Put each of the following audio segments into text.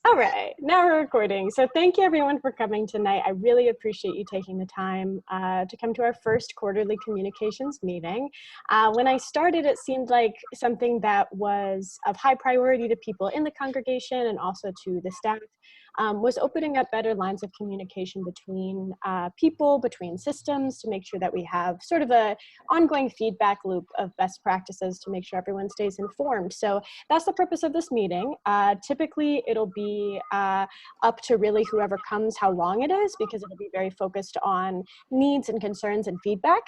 All right, now we're recording. So thank you everyone for coming tonight. I really appreciate you taking the time to come to our first quarterly communications meeting. When I started, it seemed like something that was of high priority to people in the congregation and also to the staff. Was opening up better lines of communication between people, between systems, to make sure that we have sort of a ongoing feedback loop of best practices to make sure everyone stays informed. So that's the purpose of this meeting. Typically, it'll be up to really whoever comes how long it is, because it'll be very focused on needs and concerns and feedback.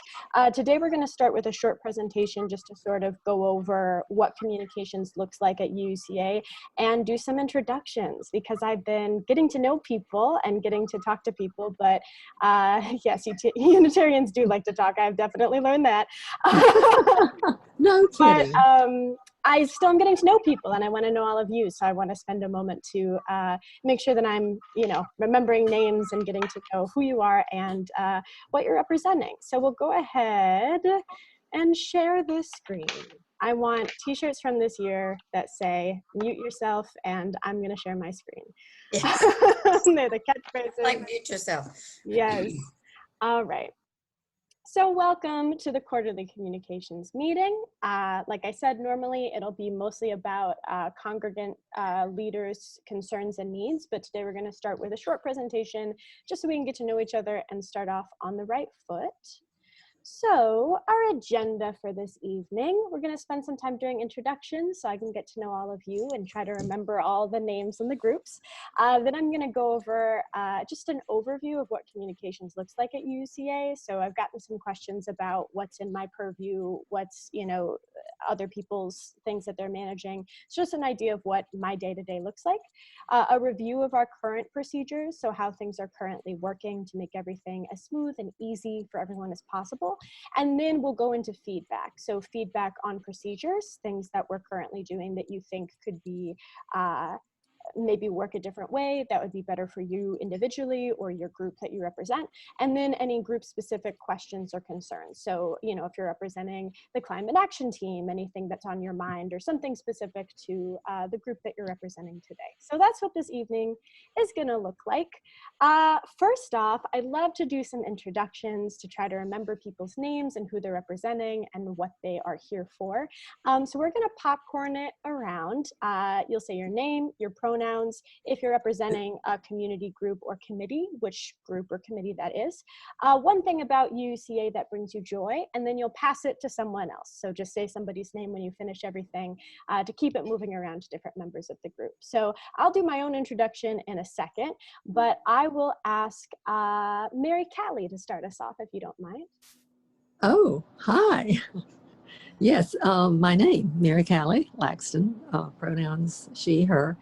Today, we're going to start with a short presentation just to sort of go over what communications looks like at UUCA and do some introductions, because I've been getting to know people and getting to talk to people, but yes, Unitarians do like to talk. I've definitely learned that. No kidding. But I still am getting to know people, and I want to know all of you. So I want to spend a moment to make sure that I'm, remembering names and getting to know who you are and what you're representing. So we'll go ahead and share this screen. I want t-shirts from this year that say, mute yourself, and I'm going to share my screen. Yes. They're the catchphrases. Like mute yourself. Yes. All right. So welcome to the quarterly communications meeting. Like I said, normally it'll be mostly about congregant leaders' concerns and needs, but today we're going to start with a short presentation just so we can get to know each other and start off on the right foot. So our agenda for this evening, we're going to spend some time doing introductions so I can get to know all of you and try to remember all the names in the groups. Then I'm going to go over just an overview of what communications looks like at UUCA. So I've gotten some questions about what's in my purview, what's, other people's things that they're managing. It's just an idea of what my day-to-day looks like. A review of our current procedures, so how things are currently working to make everything as smooth and easy for everyone as possible. And then we'll go into feedback. So feedback on procedures, things that we're currently doing that you think could be maybe work a different way that would be better for you individually or your group that you represent, and then any group specific questions or concerns. So, if you're representing the climate action team, anything that's on your mind or something specific to the group that you're representing today. So that's what this evening is going to look like. First off, I'd love to do some introductions to try to remember people's names and who they're representing and what they are here for. So we're going to popcorn it around. You'll say your name, your pronouns, if you're representing a community group or committee, which group or committee that is. One thing about UUCA that brings you joy, and then you'll pass it to someone else. So just say somebody's name when you finish everything to keep it moving around to different members of the group. So I'll do my own introduction in a second, but I will ask Mary Callie to start us off, if you don't mind. Oh, hi. Yes, my name, Mary Callie Laxton, pronouns she, her.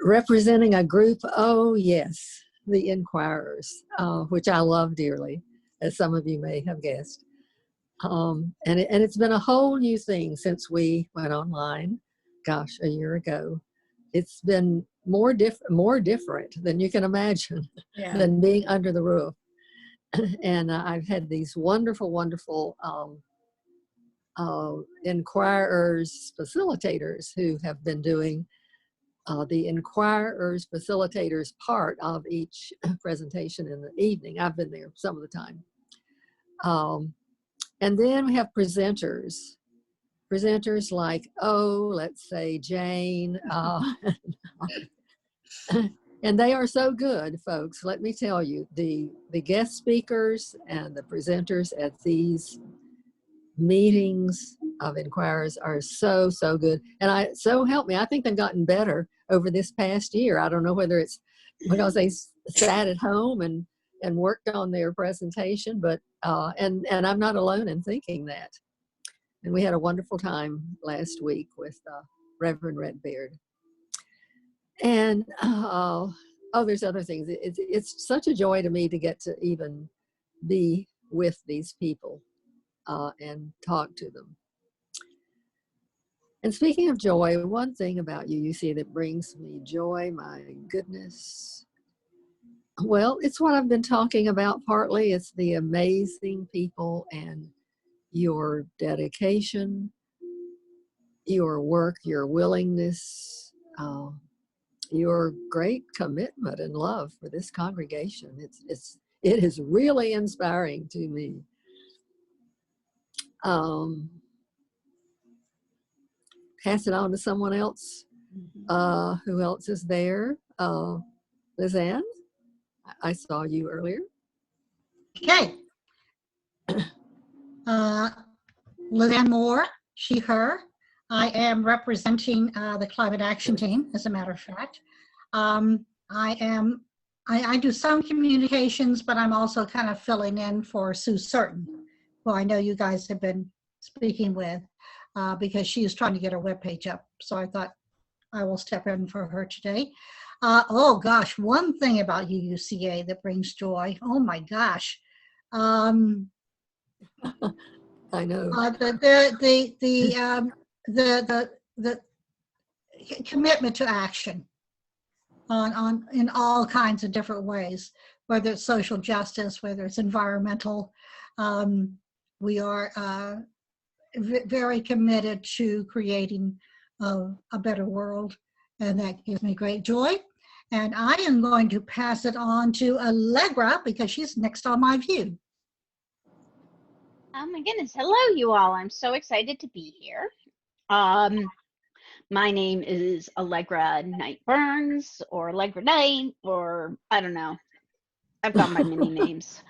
Representing a group, oh yes, the Inquirers, which I love dearly, as some of you may have guessed. And it's been a whole new thing since we went online, gosh, a year ago. It's been more different than you can imagine, than being under the roof. And I've had these wonderful, wonderful Inquirers facilitators who have been doing the Inquirers facilitators part of each presentation in the evening. I've been there some of the time. And then we have presenters like, let's say Jane. And they are so good, folks. Let me tell you, the guest speakers and the presenters at these meetings of Inquirers are so good. And so help me, I think they've gotten better over this past year. I don't know whether it's because they sat at home and worked on their presentation, but and I'm not alone in thinking that. And we had a wonderful time last week with Reverend Redbeard. And there's other things. It's such a joy to me to get to even be with these people and talk to them. And speaking of joy, one thing about UUCA that brings me joy, my goodness, well, it's what I've been talking about partly. It's the amazing people and your dedication, your work, your willingness your great commitment and love for this congregation. It is really inspiring to me. Pass it on to someone else. Who else is there? Lizanne, I saw you earlier. Okay. Lizanne Moore, she, her. I am representing the climate action team, as a matter of fact. I do some communications, but I'm also kind of filling in for Sue Certain, who I know you guys have been speaking with, because she is trying to get her webpage up. So I thought I will step in for her today. Oh gosh, one thing about UUCA that brings joy. Oh my gosh. I know. The commitment to action on in all kinds of different ways, whether it's social justice, whether it's environmental. We are very committed to creating a better world, and that gives me great joy. And I am going to pass it on to Allegra because she's next on my view. Oh my goodness. Hello, you all. I'm so excited to be here. My name is Allegra Knight Burns, or Allegra Knight, or I don't know. I've got my many names.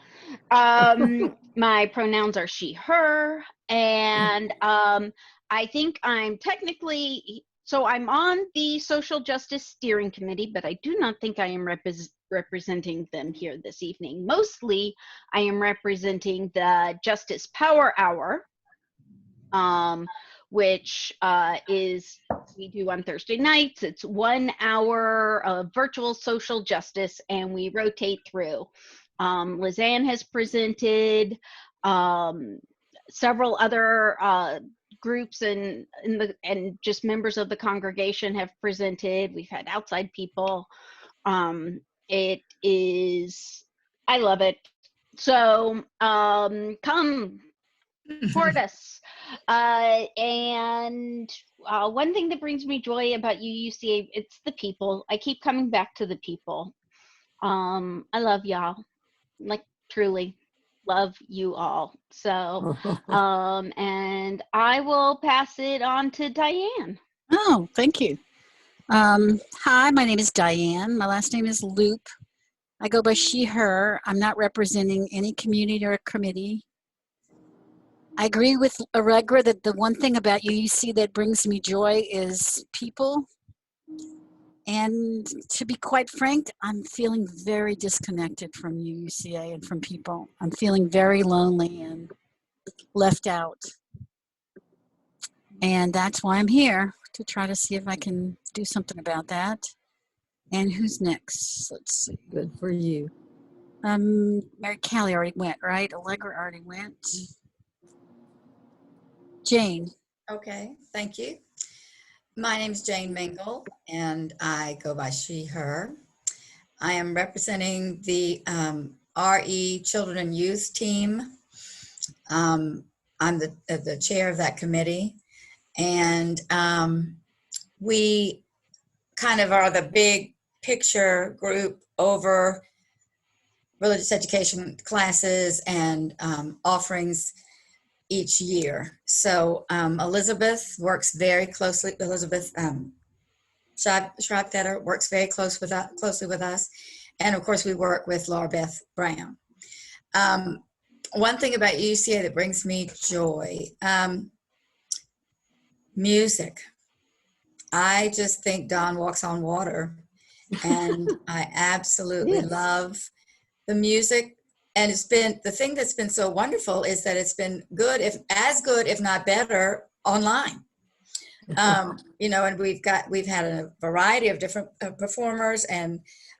My pronouns are she, her, and I think I'm technically, so I'm on the Social Justice Steering Committee, but I do not think I am representing them here this evening. Mostly, I am representing the Justice Power Hour, which is, we do on Thursday nights. It's 1 hour of virtual social justice, and we rotate through. Lizanne has presented, several other groups and just members of the congregation have presented. We've had outside people. It is, I love it. So come support us. And one thing that brings me joy about UUCA, it's the people. I keep coming back to the people. I love y'all, like truly love you all. So, and I will pass it on to Diane. Oh, thank you. Hi, my name is Diane. My last name is Loop. I go by she, her. I'm not representing any community or committee. I agree with Allegra that the one thing about UUC that brings me joy is people. And to be quite frank, I'm feeling very disconnected from UUCA and from people. I'm feeling very lonely and left out. And that's why I'm here, to try to see if I can do something about that. And who's next? Let's see. Good for you. Mary Callie already went, right? Allegra already went. Jane. Okay, thank you. My name is Jane Mingle, and I go by she, her. I am representing the RE Children and Youth team. I'm the chair of that committee, and we kind of are the big picture group over religious education classes and offerings each year. So Elizabeth works very closely, Elizabeth Schrocktetter works very closely with us. And of course we work with Laura Beth Brown. One thing about UCA that brings me joy, music. I just think Don walks on water, and I absolutely love the music. And it's been, the thing that's been so wonderful is that it's been good, if not better, online. You know, and we've had a variety of different performers, and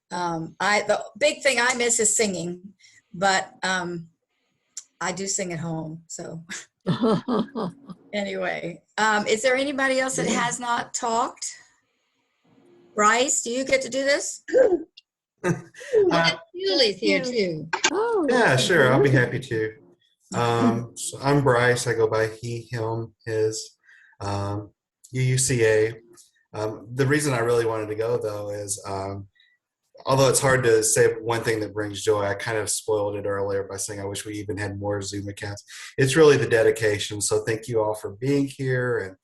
the big thing I miss is singing, but I do sing at home. So anyway, is there anybody else that has not talked? Bryce, do you get to do this? Julie's here too. Oh, Yeah, sure. I'll be happy to. So I'm Bryce. I go by he, him, his. UUCA. The reason I really wanted to go, though, is although it's hard to say one thing that brings joy, I kind of spoiled it earlier by saying I wish we even had more Zoom accounts. It's really the dedication. So thank you all for being here. And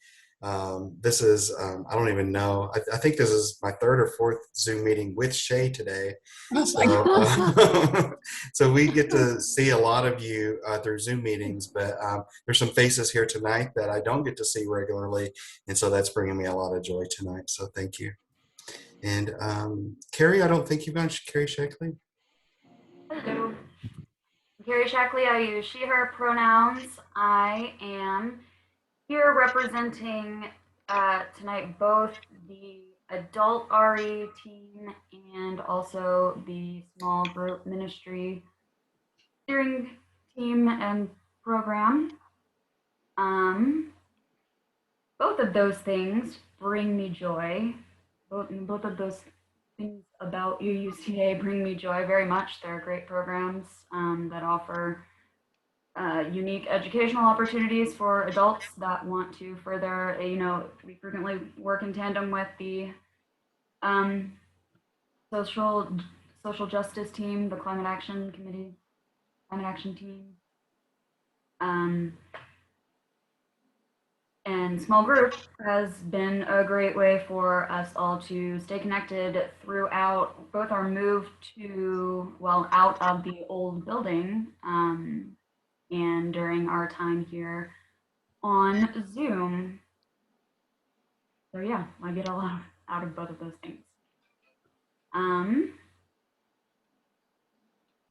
this is, I don't even know, I think this is my third or fourth Zoom meeting with Shay today. So, so we get to see a lot of you through Zoom meetings, but there's some faces here tonight that I don't get to see regularly. And so that's bringing me a lot of joy tonight. So thank you. And Carrie, I don't think you've gone, Carrie Shackley. Hello. Carrie Shackley, I use she, her pronouns. I am here representing tonight both the adult RE team and also the small group ministry steering team and program. Both of those things bring me joy. Both of those things about UUCA bring me joy very much. They're great programs that offer unique educational opportunities for adults that want to further, we frequently work in tandem with the social justice team, the climate action committee, climate action team. And small group has been a great way for us all to stay connected throughout both our move out of the old building and during our time here on Zoom. So yeah, I get a lot out of both of those things.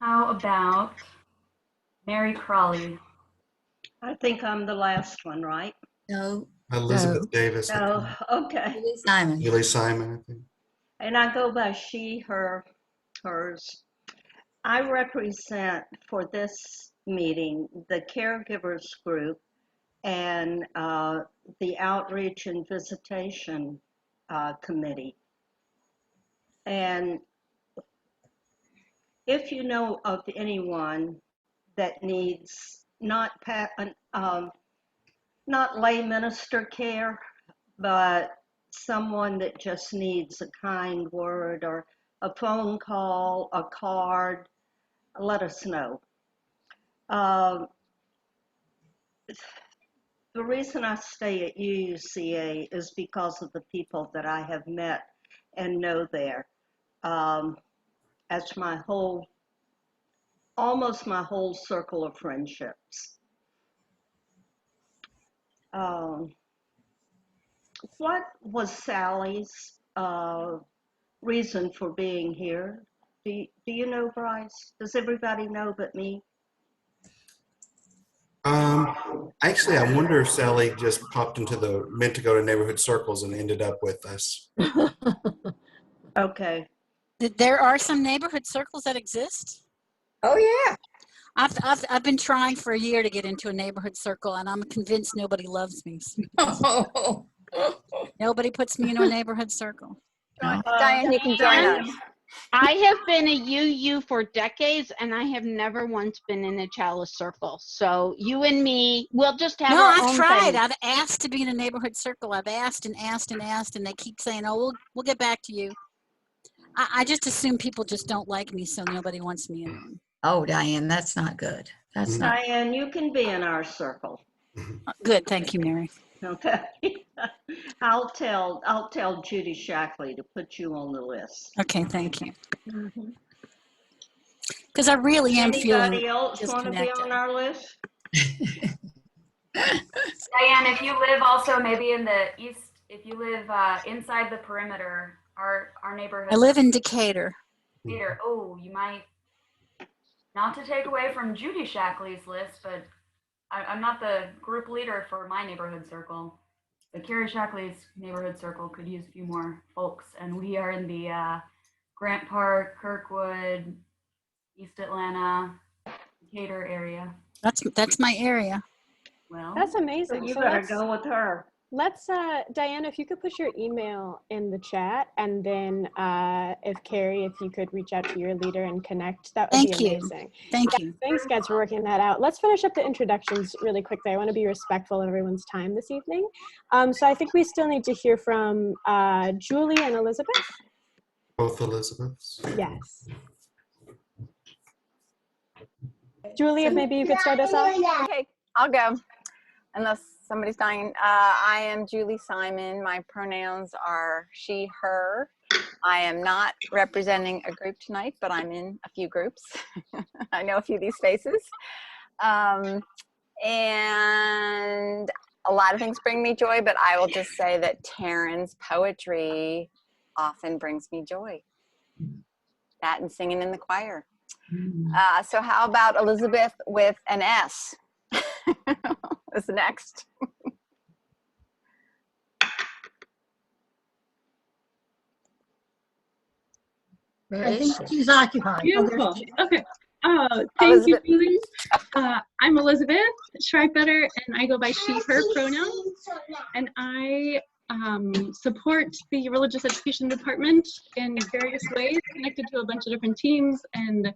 How about Mary Crawley? I think I'm the last one, right? No, Elizabeth Davis. No, okay. Simon. Julie Simon, I think. And I go by she, her, hers. I represent for this meeting the caregivers group and the outreach and visitation committee. And if you know of anyone that needs not lay minister care, but someone that just needs a kind word or a phone call, a card, let us know. The reason I stay at UUCA is because of the people that I have met and know there. As almost my whole circle of friendships. What was Sally's reason for being here? Do you know, Bryce? Does everybody know but me? Actually, I wonder if Sally just popped meant to go to neighborhood circles and ended up with us. Okay. There are some neighborhood circles that exist. Oh, yeah. I've been trying for a year to get into a neighborhood circle, and I'm convinced nobody loves me. Oh. Nobody puts me into a neighborhood circle. Diane, you can join us. I have been a UU for decades, and I have never once been in a chalice circle. So you and me, we'll just have our I've own tried. thing. I've asked to be in a neighborhood circle. I've asked and asked and asked, and they keep saying, "Oh, we'll get back to you." I just assume people just don't like me, so nobody wants me in them. Oh, Diane, that's not good. That's not. Diane, you can be in our circle. Good, thank you, Mary. Okay. I'll tell Judy Shackley to put you on the list. Okay, thank you. Because I really am feeling Anybody else want to be disconnected. on our list? Diane, if you live also maybe in the east, if you live inside the perimeter, our neighborhood. I live in Decatur. Oh, you might, not to take away from Judy Shackley's list, but I'm not the group leader for my neighborhood circle. But Carrie Shackley's neighborhood circle could use a few more folks, and we are in the Grant Park, Kirkwood, East Atlanta, Decatur area. That's my area. Well, That's amazing. You So better let's, go with her. Let's, Diana, if you could put your email in the chat, and then if Carrie, if you could reach out to your leader and connect, that would be Thank you. amazing. Thank Yeah, you. thanks, guys, for working that out. Let's finish up the introductions really quickly. I want to be respectful of everyone's time this evening. So I think we still need to hear from Julie and Elizabeth. Both Elizabeths. Yes. Julie, if maybe you could start us off. Okay, I'll go. Unless somebody's dying. I am Julie Simon. My pronouns are she, her. I am not representing a group tonight, but I'm in a few groups. I know a few of these faces. And a lot of things bring me joy, but I will just say that Taryn's poetry often brings me joy. That and singing in the choir. So how about Elizabeth with an S? Is next. Where I is think she? she's occupied. Oh, there's Beautiful. she. Okay. Thank you, Elizabeth. Julie. I'm Elizabeth Schreibetter, and I go by she, her pronouns. And I support the religious education department in various ways, connected to a bunch of different teams. And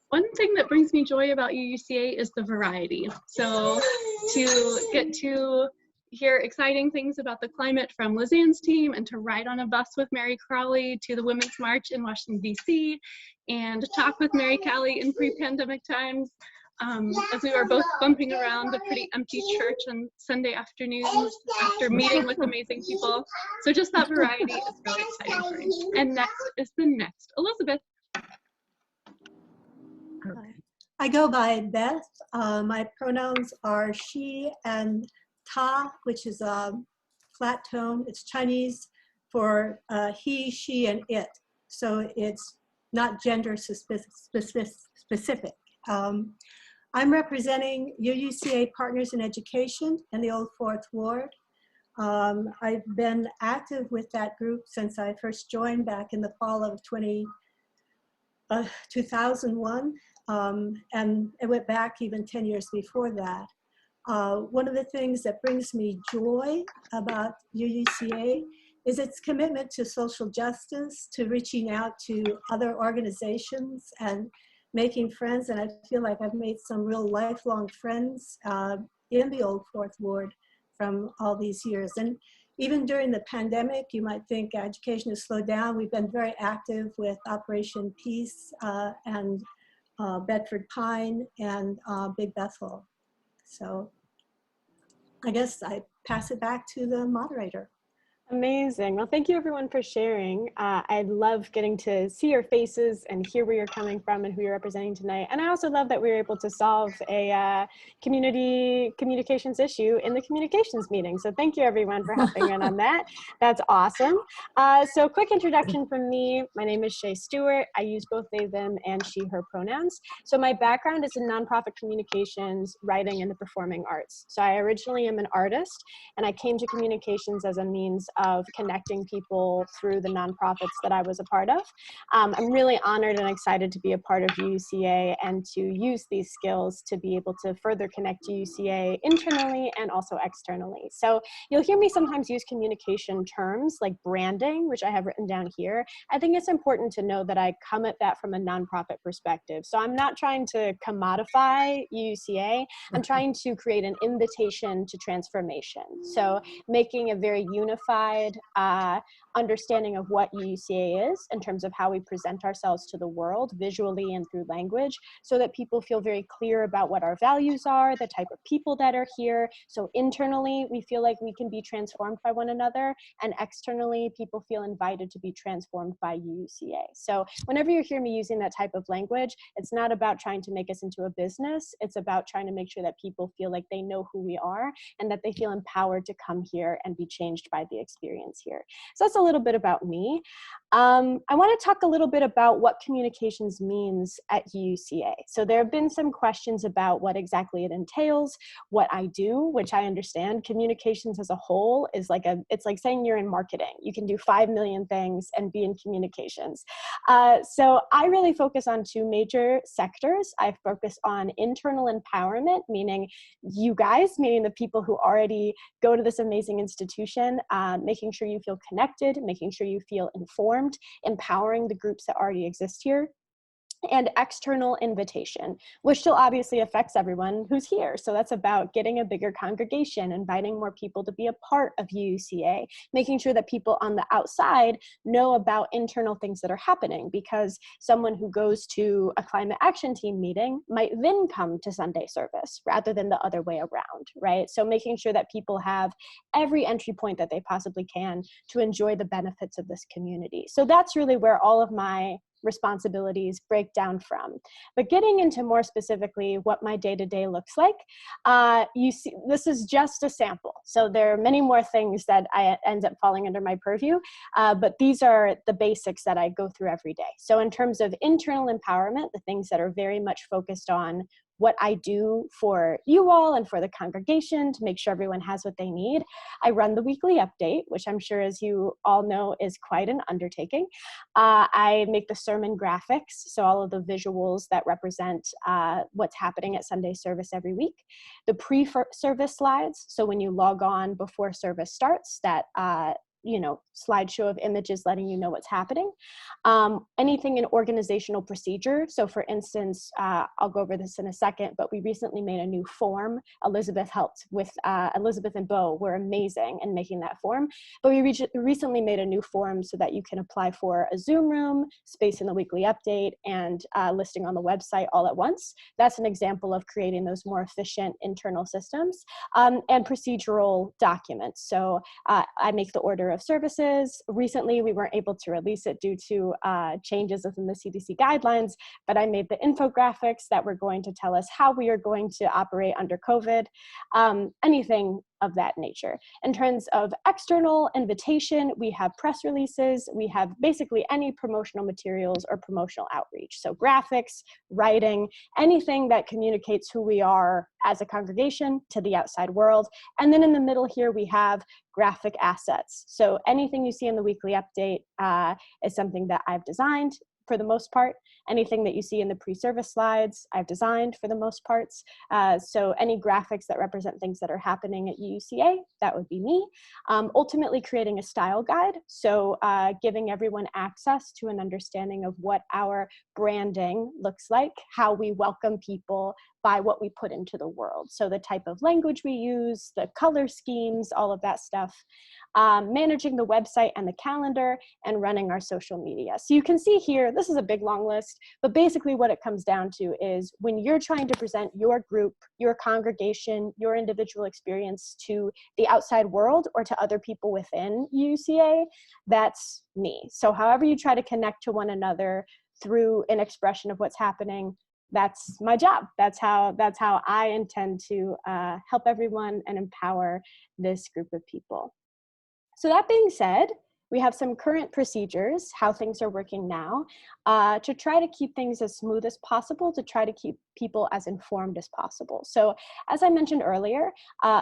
one thing that brings me joy about UUCA is the variety. So to get to hear exciting things about the climate from Lizanne's team, and to ride on a bus with Mary Crowley to the Women's March in Washington, D.C., and talk with Mary Callie in pre-pandemic times, as we were both bumping around a pretty empty church on Sunday afternoons after meeting with amazing people. So just that variety is really exciting for me. And next is the next Elizabeth. I go by Beth. My pronouns are she and ta, which is a flat tone. It's Chinese for he, she, and it. So it's not gender specific. I'm representing UUCA Partners in Education in the Old Fourth Ward. I've been active with that group since I first joined back in the fall of 2001. And it went back even 10 years before that. One of the things that brings me joy about UUCA is its commitment to social justice, to reaching out to other organizations and making friends. And I feel like I've made some real lifelong friends in the Old Fourth Ward from all these years. And even during the pandemic, you might think education has slowed down. We've been very active with Operation Peace and Bedford Pine and Big Bethel. So I guess I pass it back to the moderator. Amazing. Well, thank you everyone for sharing. I love getting to see your faces and hear where you're coming from and who you're representing tonight. And I also love that we were able to solve a community communications issue in the communications meeting. So thank you everyone for helping in on that. That's awesome. So quick introduction from me. My name is Shay Stewart. I use both they, them, and she, her pronouns. So my background is in nonprofit communications, writing, and the performing arts. So I originally am an artist, and I came to communications as a means of connecting people through the nonprofits that I was a part of. I'm really honored and excited to be a part of UUCA and to use these skills to be able to further connect UUCA internally and also externally. So you'll hear me sometimes use communication terms like branding, which I have written down here. I think it's important to know that I come at that from a nonprofit perspective. So I'm not trying to commodify UUCA. I'm trying to create an invitation to transformation. So making a very unified understanding of what UUCA is in terms of how we present ourselves to the world visually and through language, so that people feel very clear about what our values are, the type of people that are here. So internally, we feel like we can be transformed by one another, and externally, people feel invited to be transformed by UUCA. So whenever you hear me using that type of language, it's not about trying to make us into a business. It's about trying to make sure that people feel like they know who we are and that they feel empowered to come here and be changed by the experience here. So that's a little bit about me. I want to talk a little bit about what communications means at UUCA. So there have been some questions about what exactly it entails, what I do, which I understand. Communications as a whole is it's like saying you're in marketing. You can do 5 million things and be in communications. So I really focus on 2 major sectors. I focus on internal empowerment, meaning you guys, meaning the people who already go to this amazing institution, making sure you feel connected, making sure you feel informed, empowering the groups that already exist here, and external invitation, which still obviously affects everyone who's here. So that's about getting a bigger congregation, inviting more people to be a part of UUCA, making sure that people on the outside know about internal things that are happening, because someone who goes to a climate action team meeting might then come to Sunday service rather than the other way around, right? So making sure that people have every entry point that they possibly can to enjoy the benefits of this community. So that's really where all of my responsibilities break down from. But getting into more specifically what my day-to-day looks like, you see, this is just a sample. So there are many more things that I end up falling under my purview, but these are the basics that I go through every day. So in terms of internal empowerment, the things that are very much focused on what I do for you all and for the congregation to make sure everyone has what they need. I run the weekly update, which I'm sure, as you all know, is quite an undertaking. I make the sermon graphics, so all of the visuals that represent what's happening at Sunday service every week. The pre-service slides, so when you log on before service starts, that slideshow of images letting you know what's happening. Anything in organizational procedure. So for instance, I'll go over this in a second, but we recently made a new form. Elizabeth helped with, Elizabeth and Bo were amazing in making that form. But we recently made a new form so that you can apply for a Zoom room, space in the weekly update, and listing on the website all at once. That's an example of creating those more efficient internal systems, and procedural documents. So I make the order of services. Recently, we weren't able to release it due to changes within the CDC guidelines, but I made the infographics that were going to tell us how we are going to operate under COVID, anything of that nature. In terms of external invitation, we have press releases, we have basically any promotional materials or promotional outreach. So graphics, writing, anything that communicates who we are as a congregation to the outside world. And then in the middle here, we have graphic assets. So anything you see in the weekly update is something that I've designed for the most part. Anything that you see in the pre-service slides, I've designed for the most parts. So any graphics that represent things that are happening at UUCA, that would be me. Ultimately creating a style guide. So giving everyone access to an understanding of what our branding looks like, how we welcome people by what we put into the world. So the type of language we use, the color schemes, all of that stuff. Managing the website and the calendar, and running our social media. So you can see here, this is a big long list, but basically what it comes down to is when you're trying to present your group, your congregation, your individual experience to the outside world or to other people within UUCA, that's me. So however you try to connect to one another through an expression of what's happening, that's my job. That's how I intend to help everyone and empower this group of people. So that being said, we have some current procedures, how things are working now, to try to keep things as smooth as possible, to try to keep people as informed as possible. So as I mentioned earlier,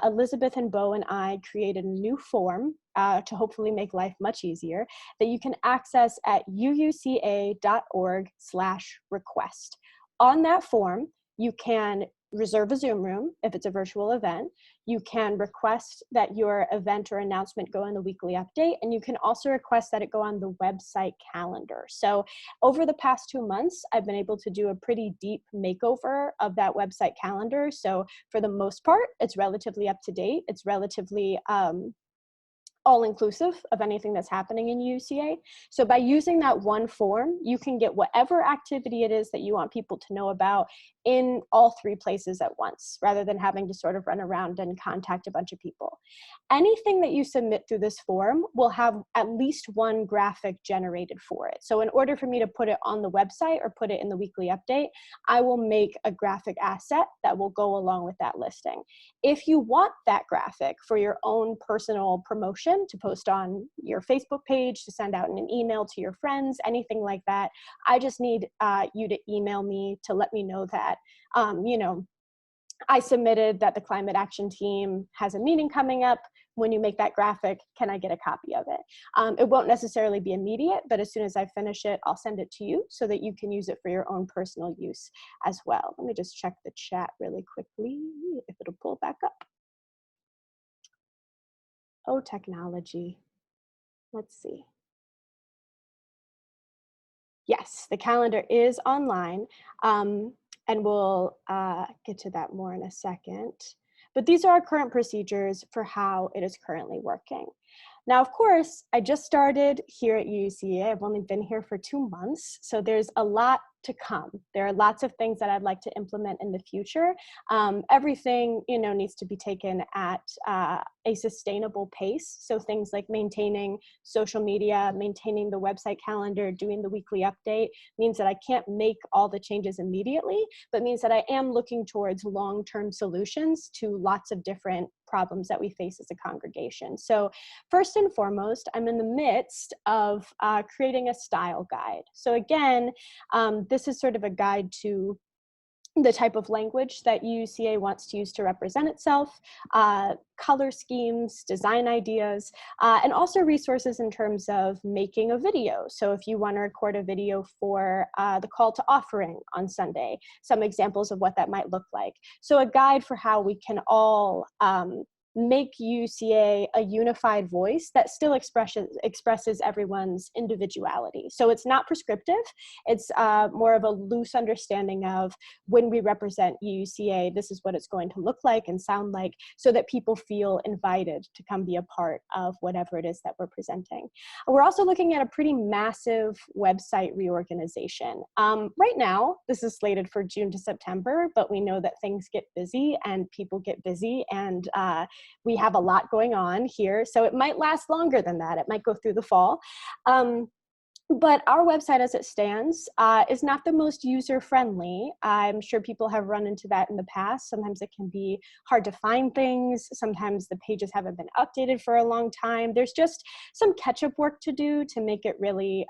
Elizabeth and Bo and I created a new form to hopefully make life much easier that you can access at uuca.org/request. On that form, you can reserve a Zoom room if it's a virtual event. You can request that your event or announcement go in the weekly update, and you can also request that it go on the website calendar. So over the past 2 months, I've been able to do a pretty deep makeover of that website calendar. So for the most part, it's relatively up to date. It's relatively all-inclusive of anything that's happening in UUCA. So by using that one form, you can get whatever activity it is that you want people to know about in all 3 places at once, rather than having to sort of run around and contact a bunch of people. Anything that you submit through this form will have at least one graphic generated for it. So in order for me to put it on the website or put it in the weekly update, I will make a graphic asset that will go along with that listing. If you want that graphic for your own personal promotion, LinkedIn, to post on your Facebook page, to send out in an email to your friends, anything like that. I just need you to email me to let me know that, you know, I submitted that the climate action team has a meeting coming up. When you make that graphic, can I get a copy of it? It won't necessarily be immediate, but as soon as I finish it, I'll send it to you so that you can use it for your own personal use as well. Let me just check the chat really quickly, if it'll pull back up. Oh, technology. Let's see. Yes, the calendar is online, and we'll get to that more in a second. But these are our current procedures for how it is currently working. Now, of course, I just started here at UUCA. I've only been here for 2 months, so there's a lot to come. There are lots of things that I'd like to implement in the future. Everything, you know, needs to be taken at a sustainable pace. So things like maintaining social media, maintaining the website calendar, doing the weekly update means that I can't make all the changes immediately, but means that I am looking towards long-term solutions to lots of different problems that we face as a congregation. So first and foremost, I'm in the midst of creating a style guide. So again, this is sort of a guide to the type of language that UUCA wants to use to represent itself, color schemes, design ideas, and also resources in terms of making a video. So if you want to record a video for the call to offering on Sunday, some examples of what that might look like. So a guide for how we can all make UUCA a unified voice that still expresses everyone's individuality. So it's not prescriptive, it's more of a loose understanding of when we represent UUCA, this is what it's going to look like and sound like, so that people feel invited to come be a part of whatever it is that we're presenting. We're also looking at a pretty massive website reorganization. Right now, this is slated for June to September, but we know that things get busy and people get busy, and we have a lot going on here, so it might last longer than that. It might go through the fall. But our website as it stands is not the most user-friendly. I'm sure people have run into that in the past. Sometimes it can be hard to find things. Sometimes the pages haven't been updated for a long time. There's just some catch-up work to do to make it really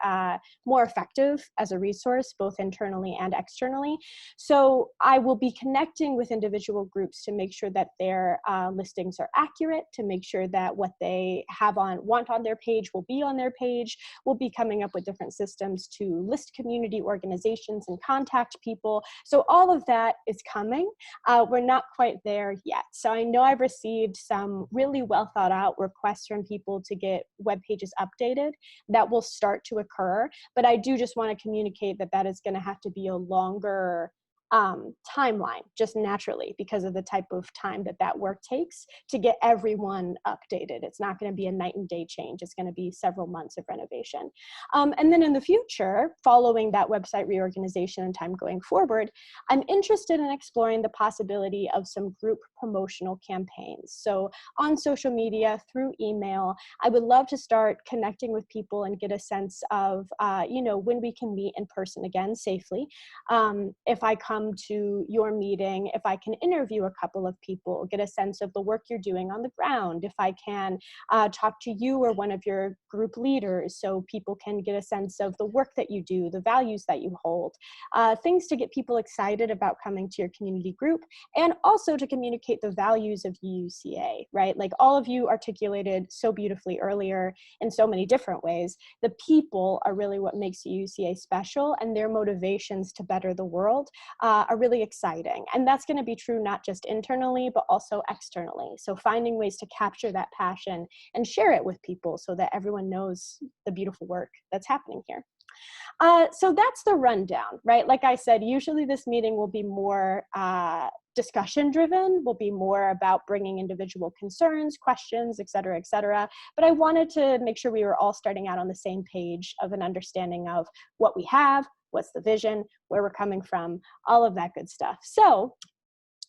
more effective as a resource, both internally and externally. So I will be connecting with individual groups to make sure that their listings are accurate, to make sure that what they want on their page will be on their page. We'll be coming up with different systems to list community organizations and contact people. So all of that is coming. We're not quite there yet. So I know I've received some really well thought out requests from people to get web pages updated. That will start to occur, but I do just want to communicate that that is going to have to be a longer timeline, just naturally, because of the type of time that that work takes to get everyone updated. It's not going to be a night and day change. It's going to be several months of renovation. And then in the future, following that website reorganization and time going forward, I'm interested in exploring the possibility of some group promotional campaigns. So on social media, through email, I would love to start connecting with people and get a sense of, you know, when we can meet in person again safely. If I come to your meeting, if I can interview a couple of people, get a sense of the work you're doing on the ground, if I can talk to you or one of your group leaders so people can get a sense of the work that you do, the values that you hold, things to get people excited about coming to your community group, and also to communicate the values of UUCA, right? Like all of you articulated so beautifully earlier in so many different ways, the people are really what makes UUCA special, and their motivations to better the world are really exciting. And that's going to be true not just internally, but also externally. So finding ways to capture that passion and share it with people so that everyone knows the beautiful work that's happening here. So that's the rundown, right? Like I said, usually this meeting will be more discussion driven, will be more about bringing individual concerns, questions, et cetera, but I wanted to make sure we were all starting out on the same page of an understanding of what we have, what's the vision, where we're coming from, all of that good stuff. So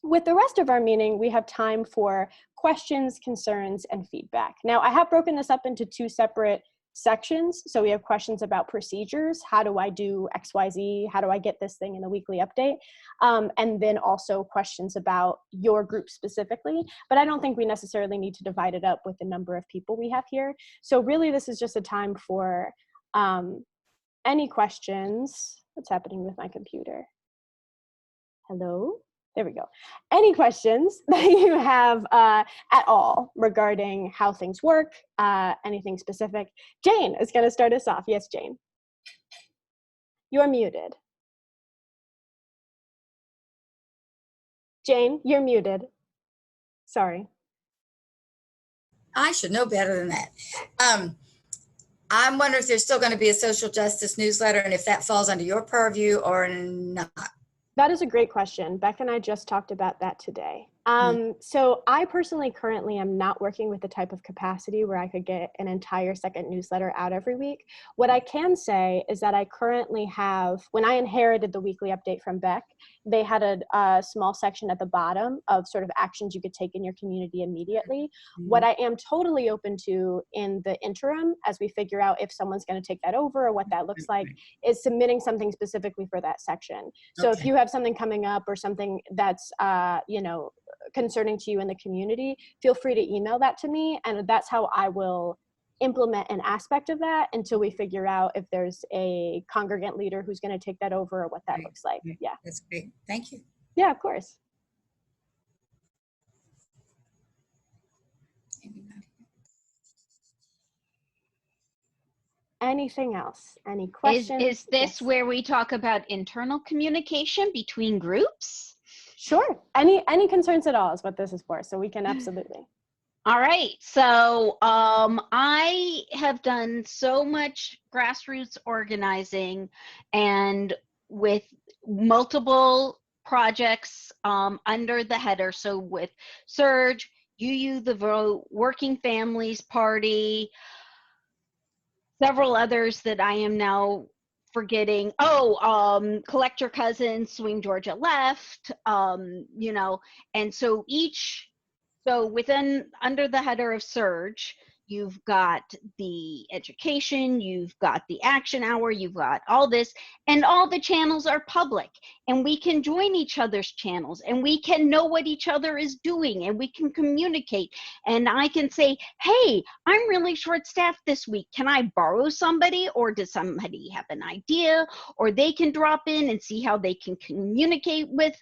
with the rest of our meeting, we have time for questions, concerns, and feedback. Now, I have broken this up into two separate sections. So we have questions about procedures. How do I do XYZ? How do I get this thing in the weekly update? And then also questions about your group specifically. But I don't think we necessarily need to divide it up with the number of people we have here. So really, this is just a time for any questions. What's happening with my computer? Hello? There we go. Any questions that you have at all regarding how things work, anything specific? Jane is going to start us off. Yes, Jane. You're muted. Jane, you're muted. Sorry. I should know better than that. I'm wondering if there's still going to be a social justice newsletter and if that falls under your purview or not. That is a great question. Beck and I just talked about that today. So I personally currently am not working with the type of capacity where I could get an entire second newsletter out every week. What I can say is that I currently have, when I inherited the weekly update from Beck, they had a small section at the bottom of sort of actions you could take in your community immediately. What I am totally open to in the interim, as we figure out if someone's going to take that over or what that looks like, is submitting something specifically for that section. So if you have something coming up or something that's, you know, concerning to you in the community, feel free to email that to me, and that's how I will implement an aspect of that until we figure out if there's a congregant leader who's going to take that over or what that looks like. Yeah, that's great. Thank you. Yeah, of course. Anything else? Any questions? Is this Yes. where we talk about internal communication between groups? Sure. Any concerns at all is what this is for. So we can absolutely. All right. So I have done so much grassroots organizing and with multiple projects under the header. So with Surge, UU the Vote, Working Families Party, several others that I am now forgetting. Collect Your Cousins, Swing Georgia Left, you know, and so within, under the header of Surge, you've got the education, you've got the action hour, you've got all this, and all the channels are public, and we can join each other's channels, and we can know what each other is doing, and we can communicate, and I can say, hey, I'm really short-staffed this week. Can I borrow somebody, or does somebody have an idea, or they can drop in and see how they can communicate with,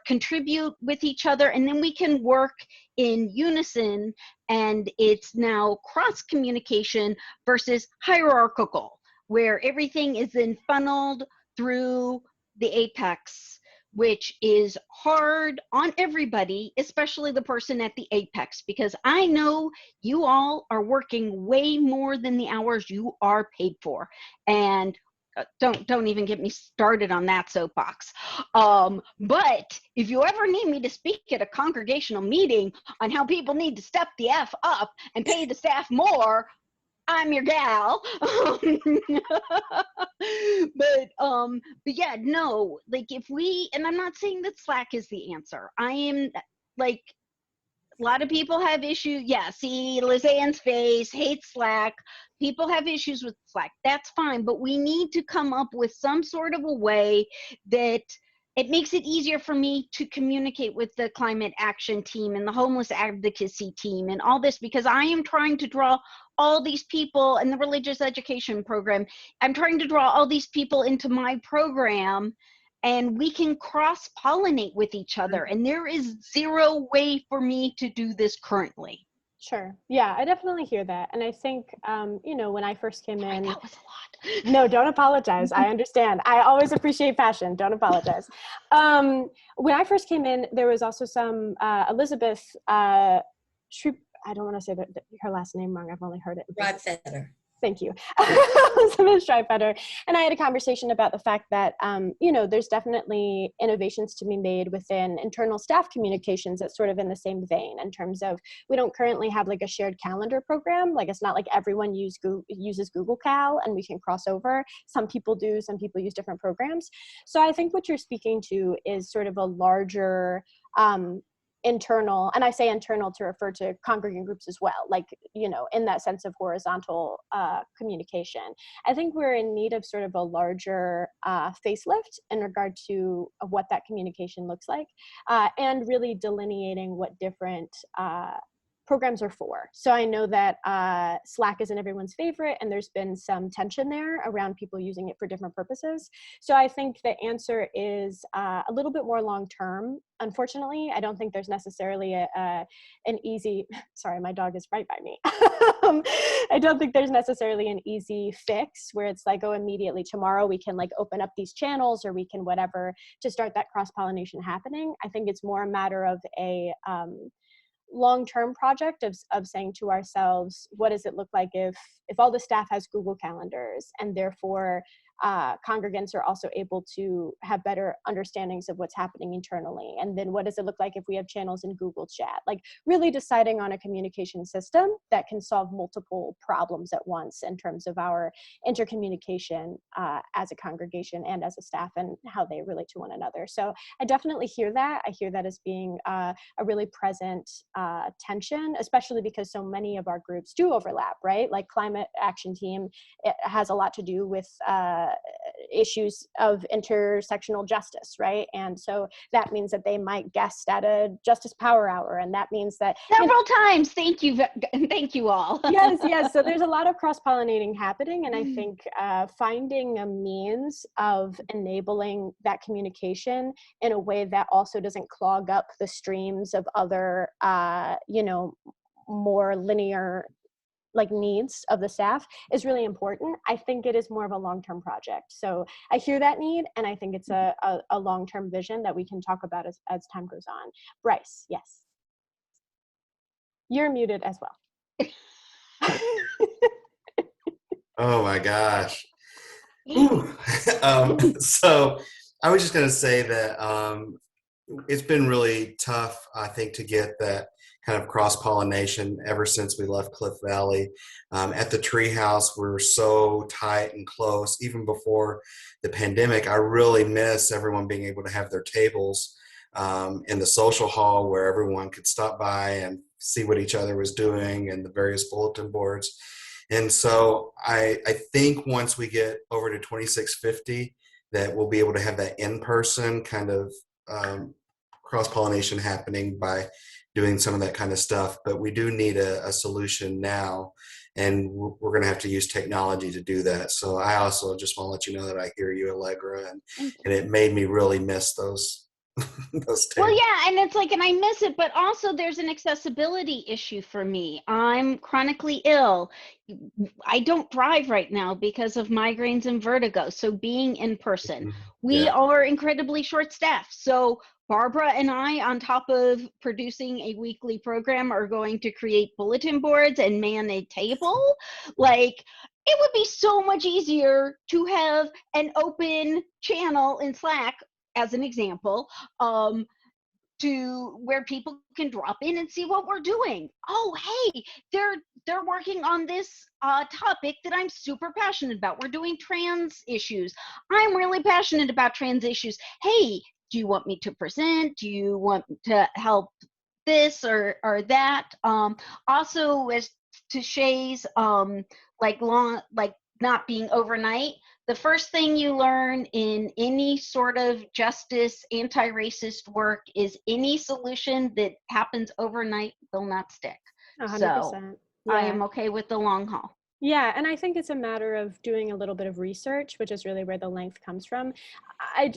contribute with each other, and then we can work in unison, and it's now cross communication versus hierarchical, where everything is then funneled through the apex, which is hard on everybody, especially the person at the apex, because I know you all are working way more than the hours you are paid for. And don't even get me started on that soapbox. But if you ever need me to speak at a congregational meeting on how people need to step the F up and pay the staff more, I'm your gal. But yeah, no, like if we, and I'm not saying that Slack is the answer. I am like, a lot of people have issues. Yeah, see Lizanne's face, hates Slack. People have issues with Slack. That's fine, but we need to come up with some sort of a way that it makes it easier for me to communicate with the climate action team and the homeless advocacy team and all this, because I am trying to draw all these people in the religious education program. I'm trying to draw all these people into my program, and we can cross-pollinate with each other. And there is zero way for me to do this currently. Sure. Yeah, I definitely hear that. And I think, you know, when I first came in. That was a lot. No, don't apologize. I understand. I always appreciate passion. Don't apologize. When I first came in, there was also some Elizabeth Shreep. I don't want to say her last name wrong. I've only heard it. Right. Thank you. Elizabeth Streifetter. And I had a conversation about the fact that, you know, there's definitely innovations to be made within internal staff communications that's sort of in the same vein, in terms of, we don't currently have like a shared calendar program. Like, it's not like everyone uses Google Cal and we can cross over. Some people do, some people use different programs. So I think what you're speaking to is sort of a larger internal, and I say internal to refer to congregant groups as well, like, in that sense of horizontal communication. I think we're in need of sort of a larger facelift in regard to what that communication looks like, and really delineating what different programs are for. So I know that Slack isn't everyone's favorite, and there's been some tension there around people using it for different purposes. So I think the answer is a little bit more long-term. Unfortunately, I don't think there's necessarily an easy, sorry, my dog is right by me. I don't think there's necessarily an easy fix where it's like, oh, immediately tomorrow we can like open up these channels, or we can whatever to start that cross-pollination happening. I think it's more a matter of a long-term project of saying to ourselves, what does it look like if all the staff has Google calendars, and therefore congregants are also able to have better understandings of what's happening internally? And then what does it look like if we have channels in Google Chat? Like really deciding on a communication system that can solve multiple problems at once in terms of our intercommunication as a congregation and as a staff, and how they relate to one another. So I definitely hear that. I hear that as being a really present tension, especially because so many of our groups do overlap, right? Like Climate Action Team, it has a lot to do with issues of intersectional justice, right? And so that means that they might guest at a Justice Power Hour, and that means that several times. Thank you all. yes. So there's a lot of cross-pollinating happening, and I think finding a means of enabling that communication in a way that also doesn't clog up the streams of other, more linear like needs of the staff is really important. I think it is more of a long-term project. So I hear that need, and I think it's a long-term vision that we can talk about as time goes on. Bryce, yes. You're muted as well. Oh my gosh. So I was just going to say that it's been really tough, I think, to get that kind of cross-pollination ever since we left Cliff Valley. At the Treehouse, we're so tight and close. Even before the pandemic, I really miss everyone being able to have their tables in the social hall where everyone could stop by and see what each other was doing, and the various bulletin boards. And so I think once we get over to 2650, that we'll be able to have that in-person kind of cross-pollination happening by doing some of that kind of stuff. But we do need a solution now, and we're going to have to use technology to do that. So I also just want to let you know that I hear you, Allegra, and it made me really miss those those tables. Well, yeah, and it's like, and I miss it, but also there's an accessibility issue for me. I'm chronically ill. I don't drive right now because of migraines and vertigo. So being in person, we are incredibly short-staffed. So Barbara and I, on top of producing a weekly program, are going to create bulletin boards and man a table. Like, it would be so much easier to have an open channel in Slack, as an example, to where people can drop in and see what we're doing. Oh, hey, they're working on this topic that I'm super passionate about. We're doing trans issues. I'm really passionate about trans issues. Hey, do you want me to present? Do you want to help this or that? Also, as to Shay's not being overnight, the first thing you learn in any sort of justice, anti-racist work is any solution that happens overnight will not stick. 100%. So Yeah. I am okay with the long haul. Yeah, and I think it's a matter of doing a little bit of research, which is really where the length comes from.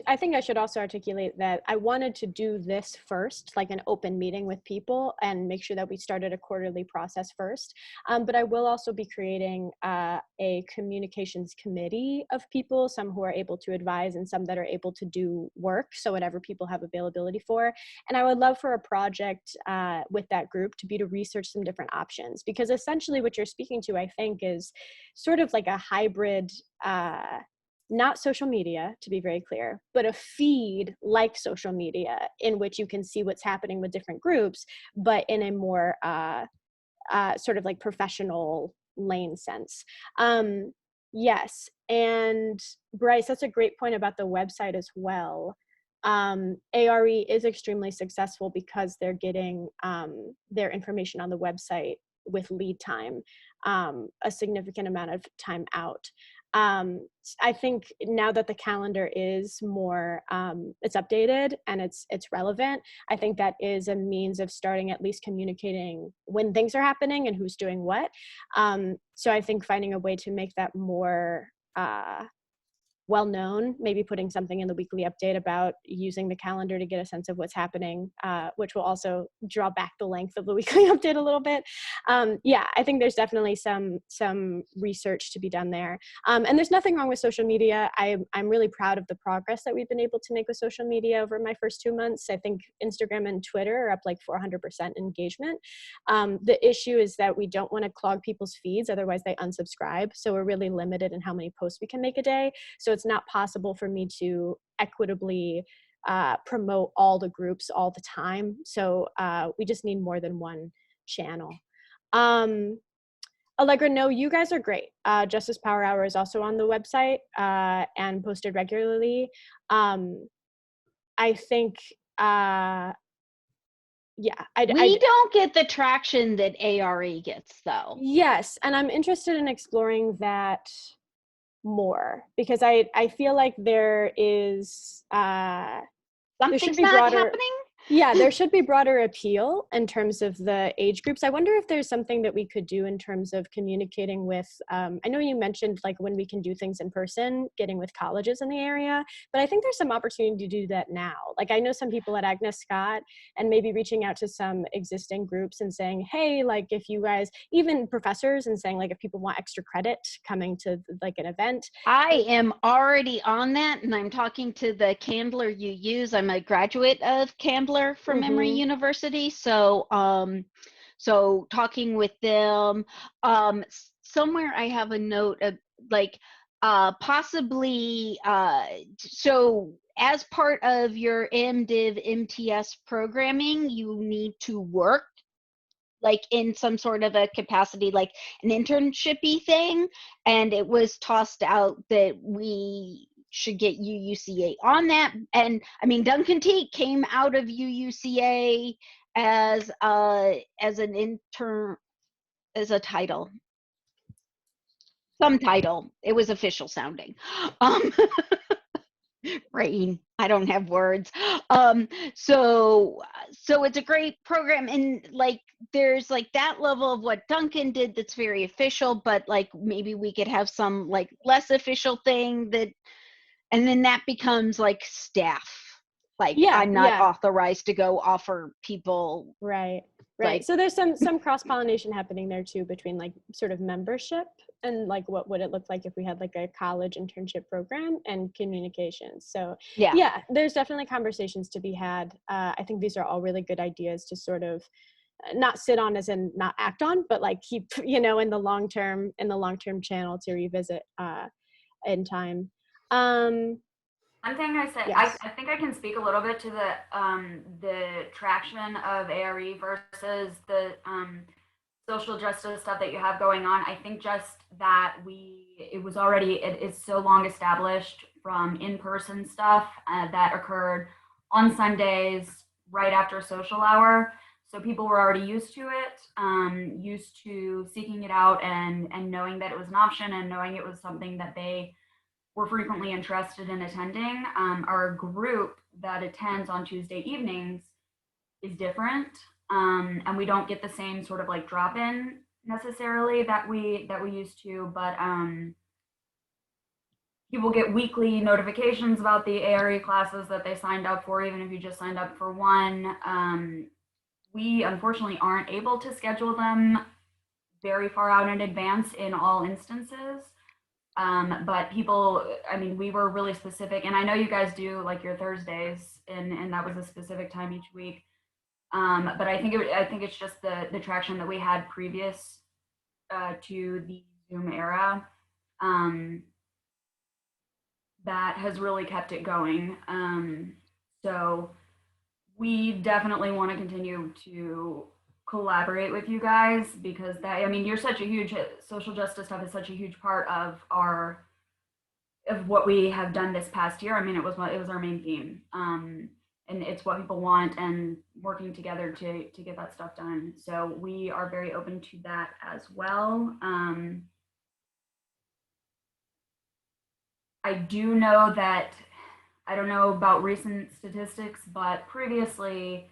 I think I should also articulate that I wanted to do this first, like an open meeting with people, and make sure that we started a quarterly process first. But I will also be creating a communications committee of people, some who are able to advise and some that are able to do work, so whatever people have availability for. And I would love for a project with that group to be to research some different options, because essentially what you're speaking to, I think, is sort of like a hybrid, not social media, to be very clear, but a feed like social media in which you can see what's happening with different groups, but in a more sort of like professional lane sense. Yes, and Bryce, that's a great point about the website as well. ARE is extremely successful because they're getting their information on the website with lead time, a significant amount of time out. I think now that the calendar is more, it's updated and it's relevant, I think that is a means of starting at least communicating when things are happening and who's doing what. So I think finding a way to make that more well-known, maybe putting something in the weekly update about using the calendar to get a sense of what's happening, which will also draw back the length of the weekly update a little bit. Yeah, I think there's definitely some research to be done there. And there's nothing wrong with social media. I'm really proud of the progress that we've been able to make with social media over my first 2 months. I think Instagram and Twitter are up like 400% engagement. The issue is that we don't want to clog people's feeds, otherwise they unsubscribe. So we're really limited in how many posts we can make a day. So it's not possible for me to equitably promote all the groups all the time. So we just need more than one channel. Allegra, no, you guys are great. Justice Power Hour is also on the website and posted regularly. I think, yeah, we don't get the traction that ARE gets, though. Yes, and I'm interested in exploring that more, because I feel like there is something's not happening. Yeah, there should be broader appeal in terms of the age groups. I wonder if there's something that we could do in terms of communicating with, I know you mentioned like when we can do things in person, getting with colleges in the area, but I think there's some opportunity to do that now. Like I know some people at Agnes Scott, and maybe reaching out to some existing groups and saying, hey, like if you guys, even professors, and saying like if people want extra credit coming to like an event. I am already on that, and I'm talking to the Candler UUs. I'm a graduate of Candler from Emory University, so so talking with them. Somewhere I have a note of like possibly so as part of your MDiv MTS programming, you need to work like in some sort of a capacity, like an internship-y thing, and it was tossed out that we should get UUCA on that. And I mean, Duncan Teague came out of UUCA as an intern, as a title, some title. It was official sounding. Rain, I don't have words. So it's a great program, and like there's like that level of what Duncan did that's very official, but like maybe we could have some like less official thing that, and then that becomes like staff. Like I'm not authorized to go offer people. Right. Like, so there's some cross-pollination happening there too, between like sort of membership and like what would it look like if we had like a college internship program and communications. So yeah, there's definitely conversations to be had. I think these are all really good ideas to sort of not sit on as in not act on, but like keep, you know, in the long term channel to revisit in time. One thing I said, yes. I think I can speak a little bit to the traction of ARE versus the social justice stuff that you have going on. I think just that it is so long established from in-person stuff that occurred on Sundays right after social hour. So people were already used to it, used to seeking it out and knowing that it was an option and knowing it was something that they were frequently interested in attending. Our group that attends on Tuesday evenings is different, and we don't get the same sort of like drop-in necessarily that we used to, but people get weekly notifications about the ARE classes that they signed up for, even if you just signed up for one. We unfortunately aren't able to schedule them very far out in advance in all instances. But people, I mean, we were really specific, and I know you guys do like your Thursdays, and that was a specific time each week. But I think it's just the traction that we had previous to the Zoom era that has really kept it going. So we definitely want to continue to collaborate with you guys, because that, I mean, you're such a huge social justice stuff is such a huge part of of what we have done this past year. I mean, it was our main theme, and it's what people want, and working together to get that stuff done. So we are very open to that as well. I do know that, I don't know about recent statistics, but previously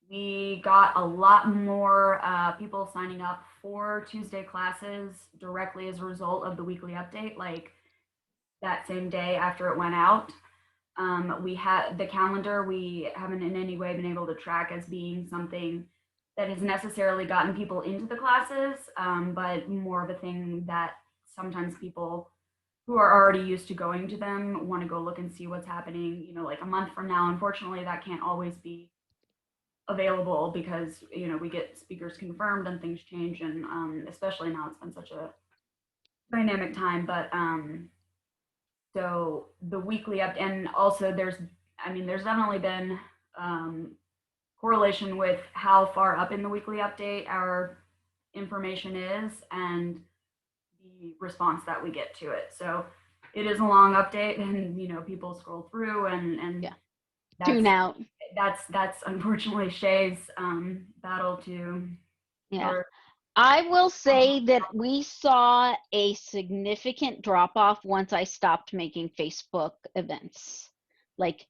we got a lot more people signing up for Tuesday classes directly as a result of the weekly update, like that same day after it went out. We had the calendar, we haven't in any way been able to track as being something that has necessarily gotten people into the classes, but more of a thing that sometimes people who are already used to going to them want to go look and see what's happening, you know, like a month from now. Unfortunately, that can't always be available because, you know, we get speakers confirmed and things change, and especially now it's been such a dynamic time. But so the weekly up, and also there's definitely been correlation with how far up in the weekly update our information is and the response that we get to it. So it is a long update, and you know, people scroll through, and Yeah. Tune out. That's unfortunately Shay's battle to. Yeah. I will say that we saw a significant drop off once I stopped making Facebook events. Like,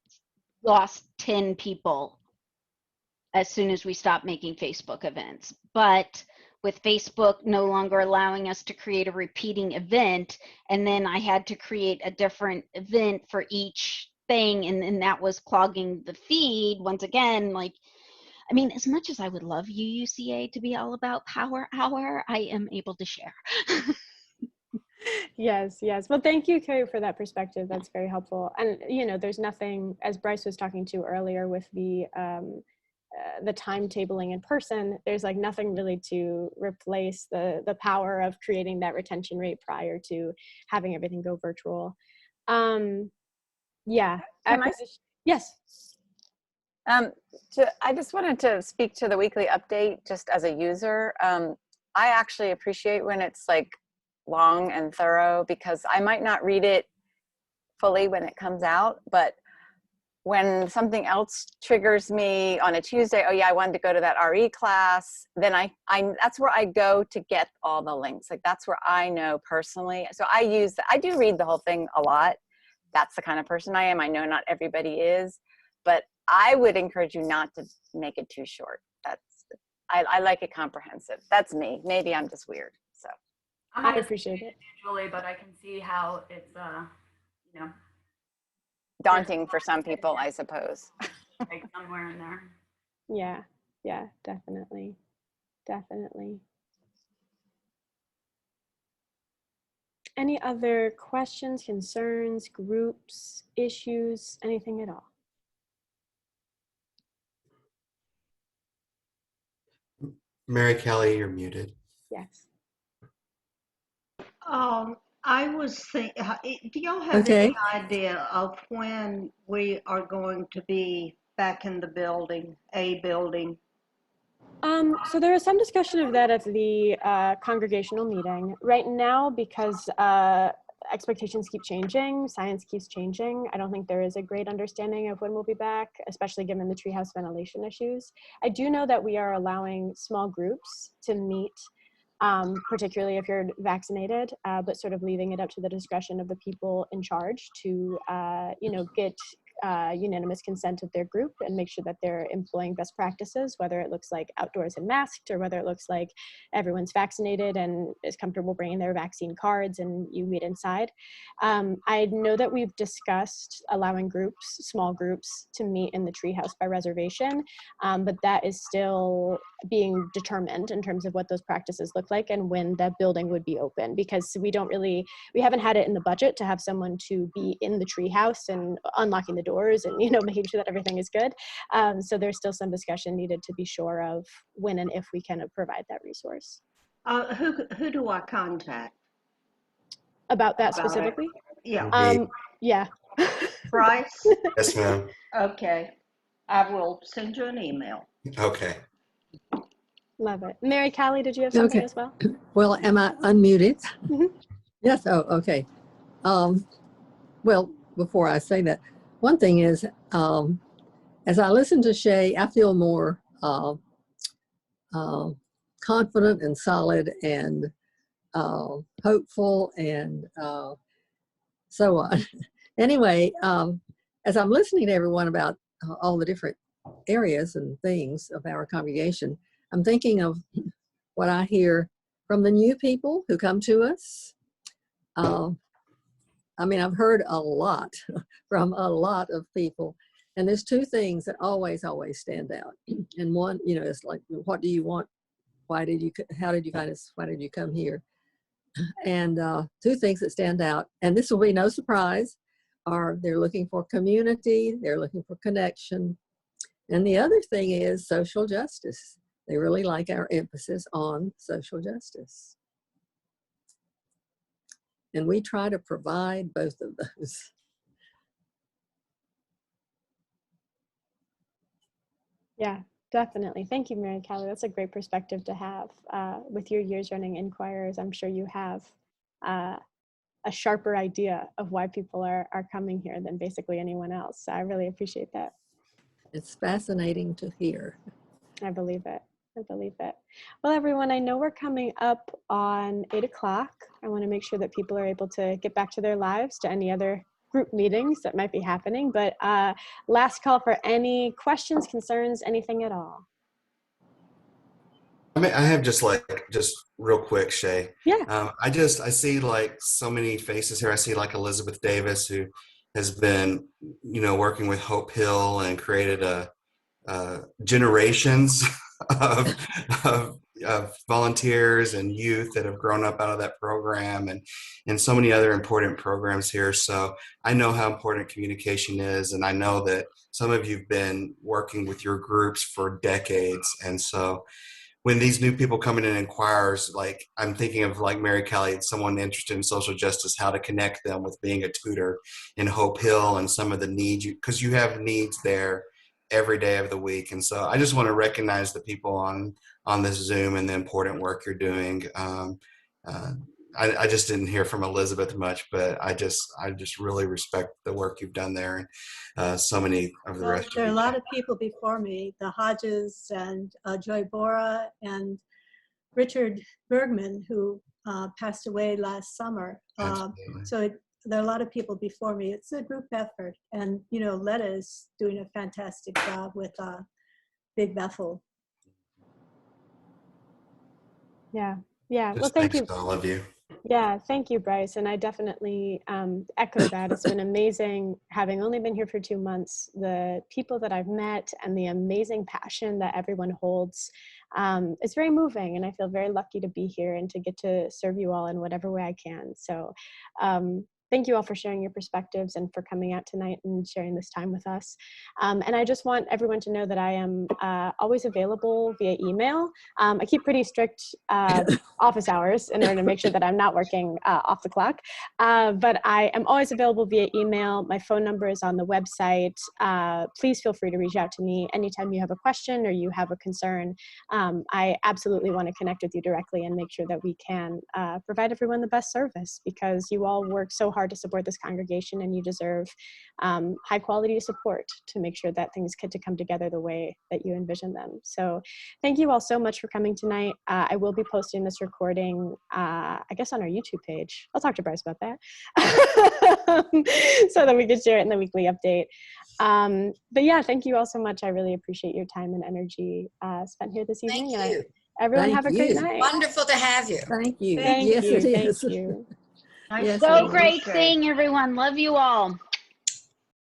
lost 10 people as soon as we stopped making Facebook events. But with Facebook no longer allowing us to create a repeating event, and then I had to create a different event for each thing, and that was clogging the feed once again. Like, I mean, as much as I would love UUCA to be all about Power Hour, I am able to share. Yes, yes. Well, thank you, Carrie, for that perspective. That's very helpful. And, you know, there's nothing, as Bryce was talking to earlier with the timetabling in person, there's like nothing really to replace the power of creating that retention rate prior to having everything go virtual. Yeah. Yes. I just wanted to speak to the weekly update just as a user. I actually appreciate when it's like long and thorough, because I might not read it fully when it comes out, but when something else triggers me on a Tuesday, oh yeah, I wanted to go to that RE class, then I that's where I go to get all the links. Like, that's where I know personally. So I do read the whole thing a lot. That's the kind of person I am. I know not everybody is, but I would encourage you not to make it too short. I like it comprehensive. That's me. Maybe I'm just weird. So I appreciate it, Julie, but I can see how it's you know, daunting for some people, I suppose. like somewhere in there. Yeah, yeah, definitely. Definitely. Any other questions, concerns, groups, issues, anything at all? Mary Kelly, you're muted. Yes. I was thinking, do y'all have any idea of when we are going to be back in the building, a building? So there was some discussion of that at the congregational meeting. Right now, because expectations keep changing, science keeps changing, I don't think there is a great understanding of when we'll be back, especially given the treehouse ventilation issues. I do know that we are allowing small groups to meet, particularly if you're vaccinated, but sort of leaving it up to the discretion of the people in charge to, you know, get unanimous consent of their group and make sure that they're employing best practices, whether it looks like outdoors and masked, or whether it looks like everyone's vaccinated and is comfortable bringing their vaccine cards and you meet inside. I know that we've discussed allowing groups, small groups, to meet in the treehouse by reservation, but that is still being determined in terms of what those practices look like and when that building would be open, because we haven't had it in the budget to have someone to be in the treehouse and unlocking the doors and, you know, making sure that everything is good. So there's still some discussion needed to be sure of when and if we can provide that resource. Who do I contact? About that specifically? Yeah. Yeah. Bryce? Yes, ma'am. Okay. I will send you an email. Okay. Love it. Mary Callie, did you have something as well? Well, am I unmuted? Mm-hmm. Yes. Oh, okay. well, before I say that, one thing is, as I listen to Shay, I feel more confident and solid and hopeful and so on. Anyway, as I'm listening to everyone about all the different areas and things of our congregation, I'm thinking of what I hear from the new people who come to us. I mean, I've heard a lot from a lot of people, and there's two things that always stand out. And one, you know, is like, what do you want? How did you find us? Why did you come here? And two things that stand out, and this will be no surprise, are they're looking for community, they're looking for connection. And the other thing is social justice. They really like our emphasis on social justice. And we try to provide both of those. Yeah, definitely. Thank you, Mary Callie. That's a great perspective to have. With your years running Inquirers, I'm sure you have a sharper idea of why people are coming here than basically anyone else. So I really appreciate that. It's fascinating to hear. I believe it. I believe it. Well, everyone, I know we're coming up on 8 o'clock. I want to make sure that people are able to get back to their lives, to any other group meetings that might be happening. But last call for any questions, concerns, anything at all. I mean, I have just real quick, Shay. Yeah. I see like so many faces here. I see like Elizabeth Davis, who has been, you know, working with Hope Hill and created generations of volunteers and youth that have grown up out of that program, and so many other important programs here. So I know how important communication is, and I know that some of you've been working with your groups for decades. And so when these new people come in and Inquirers, like I'm thinking of like Mary Callie, someone interested in social justice, how to connect them with being a tutor in Hope Hill and some of the needs, because you have needs there every day of the week. And so I just want to recognize the people on this Zoom and the important work you're doing. I just didn't hear from Elizabeth much, but I just really respect the work you've done there, and so many of the rest of you. There are a lot of people before me, the Hodges and Joy Bora and Richard Bergman, who passed away last summer. So there are a lot of people before me. It's a group effort. And, you know, Letta is doing a fantastic job with Big Bethel. Yeah. Yeah. Just well, thank you to all of you. Yeah, thank you, Bryce. And I definitely echo that. It's been amazing having only been here for 2 months, the people that I've met and the amazing passion that everyone holds. It's very moving, and I feel very lucky to be here and to get to serve you all in whatever way I can. So thank you all for sharing your perspectives and for coming out tonight and sharing this time with us. And I just want everyone to know that I am always available via email. I keep pretty strict office hours in order to make sure that I'm not working off the clock. But I am always available via email. My phone number is on the website. Please feel free to reach out to me anytime you have a question or you have a concern. I absolutely want to connect with you directly and make sure that we can provide everyone the best service, because you all work so hard to support this congregation, and you deserve high quality support to make sure that things get to come together the way that you envision them. So thank you all so much for coming tonight. I will be posting this recording, I guess, on our YouTube page. I'll talk to Bryce about that so that we can share it in the weekly update. But yeah, thank you all so much. I really appreciate your time and energy spent here this evening. Thank you. Everyone have a great night. Wonderful to have you. Thank you. Thank Yes, you. it is. Thank you. Nice So to great meet you. seeing everyone. Love you all.